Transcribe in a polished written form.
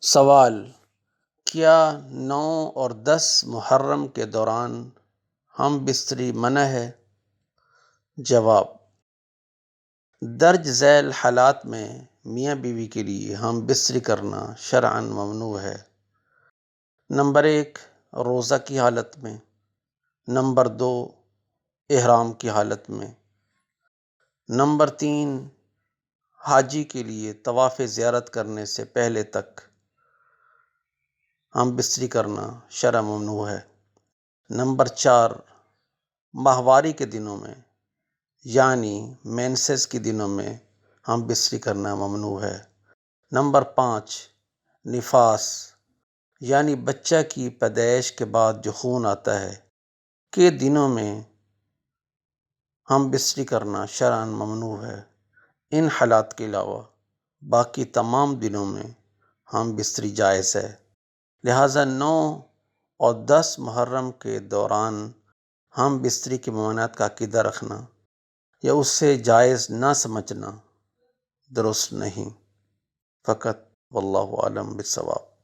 سوال: کیا 9 اور 10 محرم کے دوران ہم بستری منع ہے؟ جواب: درج ذیل حالات میں میاں بیوی کے لیے ہم بستری کرنا شرعاً ممنوع ہے۔ نمبر 1، روزہ کی حالت میں۔ نمبر 2، احرام کی حالت میں۔ نمبر 3، حاجی کے لیے طواف زیارت کرنے سے پہلے تک ہم بستری کرنا شرعاً ممنوع ہے۔ نمبر 4، ماہواری کے دنوں میں یعنی مینسز کے دنوں میں ہم بستری کرنا ممنوع ہے۔ نمبر 5، نفاس یعنی بچہ کی پیدائش کے بعد جو خون آتا ہے کے دنوں میں ہم بستری کرنا شرعاً ممنوع ہے۔ ان حالات کے علاوہ باقی تمام دنوں میں ہم بستری جائز ہے، لہٰذا 9 اور 10 محرم کے دوران ہم بستری کی ممانعت کا عقیدہ رکھنا یا اسے جائز نہ سمجھنا درست نہیں۔ فقط واللہ اعلم بالصواب۔